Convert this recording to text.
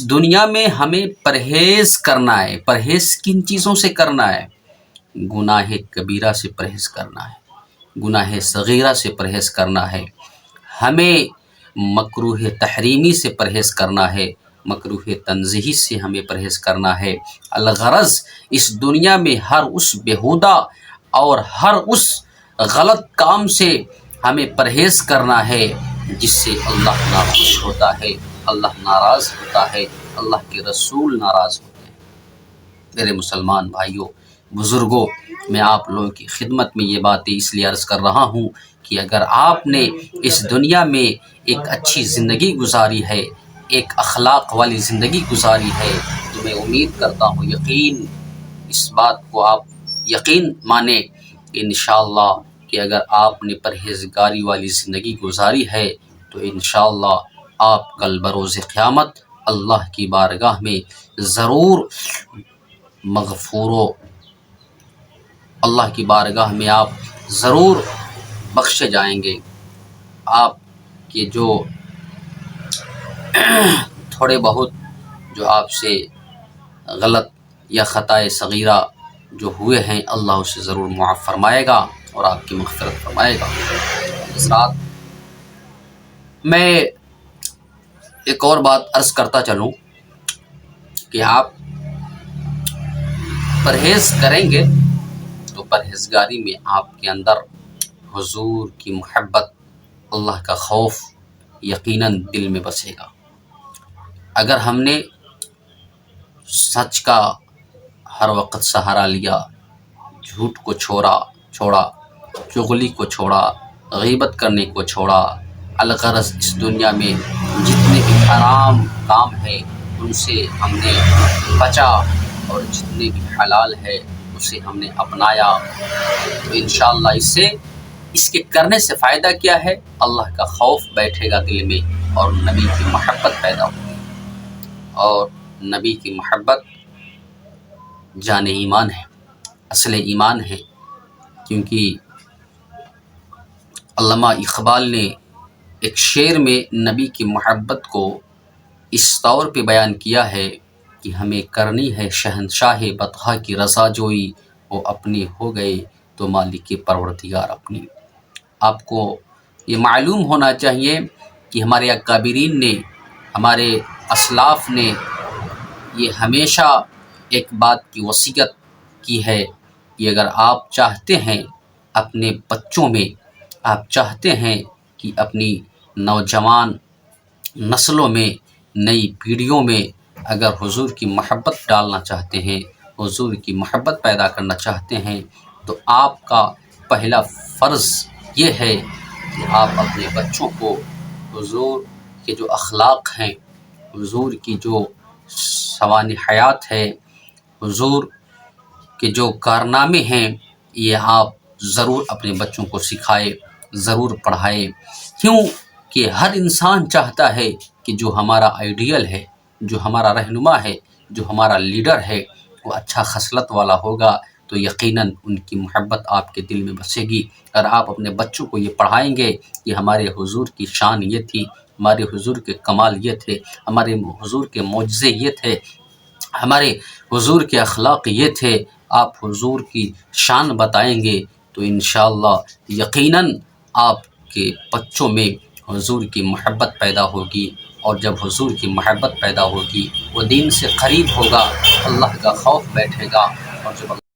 دنیا میں ہمیں پرہیز کرنا ہے۔ پرہیز کن چیزوں سے کرنا ہے؟ گناہ کبیرہ سے پرہیز کرنا ہے، گناہ صغیرہ سے پرہیز کرنا ہے، ہمیں مکروہ تحریمی سے پرہیز کرنا ہے، مکروہ تنزیہی سے ہمیں پرہیز کرنا ہے۔ الغرض اس دنیا میں ہر اس بیہودہ اور ہر اس غلط کام سے ہمیں پرہیز کرنا ہے جس سے اللہ ناخوش ہوتا ہے، اللہ ناراض ہوتا ہے، اللہ کے رسول ناراض ہوتے ہیں۔ میرے مسلمان بھائیوں، بزرگوں، میں آپ لوگوں کی خدمت میں یہ باتیں اس لیے عرض کر رہا ہوں کہ اگر آپ نے اس دنیا میں ایک اچھی زندگی گزاری ہے، ایک اخلاق والی زندگی گزاری ہے، تو میں امید کرتا ہوں، یقین اس بات کو آپ یقین مانیں کہ انشاءاللہ کہ اگر آپ نے پرہیزگاری والی زندگی گزاری ہے تو انشاءاللہ آپ کل بروز قیامت اللہ کی بارگاہ میں ضرور اللہ کی بارگاہ میں آپ ضرور بخشے جائیں گے۔ آپ کے جو تھوڑے بہت جو آپ سے غلط یا خطائے صغیرہ جو ہوئے ہیں، اللہ اسے ضرور معاف فرمائے گا اور آپ کی مغفرت فرمائے گا۔ حضرات، میں ایک اور بات عرض کرتا چلوں کہ آپ پرہیز کریں گے تو پرہیزگاری میں آپ کے اندر حضور کی محبت، اللہ کا خوف یقیناً دل میں بسے گا۔ اگر ہم نے سچ کا ہر وقت سہارا لیا، جھوٹ کو چھوڑا، چغلی کو چھوڑا، غیبت کرنے کو چھوڑا، الغرض اس دنیا میں جتنے بھی حرام کام ہیں ان سے ہم نے بچا اور جتنے بھی حلال ہے اسے ہم نے اپنایا، تو انشاءاللہ اس کے کرنے سے فائدہ کیا ہے؟ اللہ کا خوف بیٹھے گا دل میں اور نبی کی محبت پیدا ہوگی، اور نبی کی محبت جان ایمان ہے، اصل ایمان ہے۔ کیونکہ علامہ اقبال نے ایک شعر میں نبی کی محبت کو اس طور پہ بیان کیا ہے کہ ہمیں کرنی ہے شہنشاہ بطحا کی رضا جوئی، وہ اپنی ہو گئے تو مالک پروردگار اپنی۔ آپ کو یہ معلوم ہونا چاہیے کہ ہمارے اکابرین نے، ہمارے اسلاف نے یہ ہمیشہ ایک بات کی وصیت کی ہے کہ اگر آپ چاہتے ہیں اپنے بچوں میں، آپ چاہتے ہیں کہ اپنی نوجوان نسلوں میں، نئی پیڑھیوں میں اگر حضور کی محبت ڈالنا چاہتے ہیں، حضور کی محبت پیدا کرنا چاہتے ہیں، تو آپ کا پہلا فرض یہ ہے کہ آپ اپنے بچوں کو حضور کے جو اخلاق ہیں، حضور کی جو سوانح حیات ہے، حضور کے جو کارنامے ہیں، یہ آپ ضرور اپنے بچوں کو سکھائے، ضرور پڑھائے۔ کیوں کہ ہر انسان چاہتا ہے کہ جو ہمارا آئیڈیل ہے، جو ہمارا رہنما ہے، جو ہمارا لیڈر ہے، وہ اچھا خصلت والا ہوگا، تو یقیناً ان کی محبت آپ کے دل میں بسے گی۔ اگر آپ اپنے بچوں کو یہ پڑھائیں گے کہ ہمارے حضور کی شان یہ تھی، ہمارے حضور کے کمال یہ تھے، ہمارے حضور کے معجزے یہ تھے، ہمارے حضور کے اخلاق یہ تھے، آپ حضور کی شان بتائیں گے، تو انشاءاللہ یقیناً آپ کے بچوں میں حضور کی محبت پیدا ہوگی، اور جب حضور کی محبت پیدا ہوگی وہ دین سے قریب ہوگا، اللہ کا خوف بیٹھے گا، اور جب